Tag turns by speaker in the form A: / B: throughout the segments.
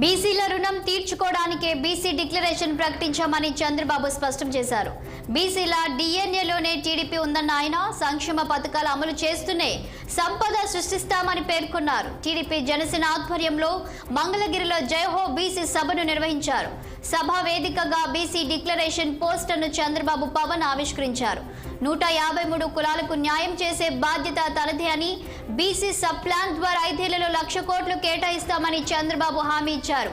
A: బీసీల రుణం తీర్చుకోవడానికే BC declaration ప్రకటించామని Chandrababu స్పష్టం చేశారు. బీసీల డిఎన్ఏలోనే టీడీపీ ఉందన్న ఆయన సంక్షేమ పథకాలు అమలు చేస్తూనే సంపద సృష్టిస్తామని పేర్కొన్నారు. టీడీపీ జనసేన ఆధ్వర్యంలో మంగళగిరిలో జయహో బీసీ సభను నిర్వహించారు. సభ వేదికగా బీసీ డిక్లరేషన్ పోస్టర్ను చంద్రబాబు పవన్ ఆవిష్కరించారు. 153 కులాలకు న్యాయం చేసే బాధ్యత తనదే అని, బీసీ సబ్ ప్లాన్ ద్వారా 5 ఏళ్లలో 1,00,000 కోట్లు కేటాయిస్తామని చంద్రబాబు హామీ ఇచ్చారు.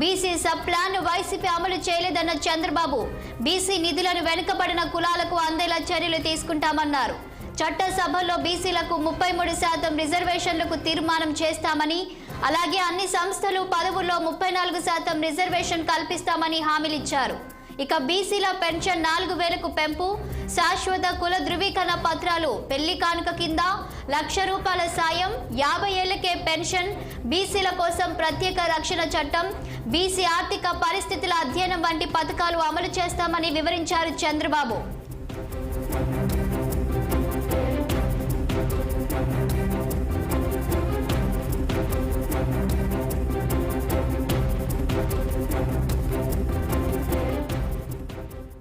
A: బీసీ సబ్ ప్లాన్ వైసీపీ అమలు చేయలేదన్న చంద్రబాబు బీసీ నిధులను వెనుకబడిన కులాలకు అందేలా చర్యలు తీసుకుంటామన్నారు. చట్టసభలో బీసీలకు 33% రిజర్వేషన్లకు తీర్మానం చేస్తామని, అలాగే అన్ని సంస్థలు పదవుల్లో 34% రిజర్వేషన్ కల్పిస్తామని హామీలిచ్చారు. ఇక బీసీల పెన్షన్ 4,000కు పెంపు, శాశ్వత కుల ధృవీకరణ పత్రాలు, పెళ్లి కానుక కింద ₹1,00,000 సాయం, 50 ఏళ్లకే పెన్షన్, బీసీల కోసం ప్రత్యేక రక్షణ చట్టం, బీసీ ఆర్థిక పరిస్థితుల అధ్యయనం వంటి పథకాలు అమలు చేస్తామని వివరించారు చంద్రబాబు.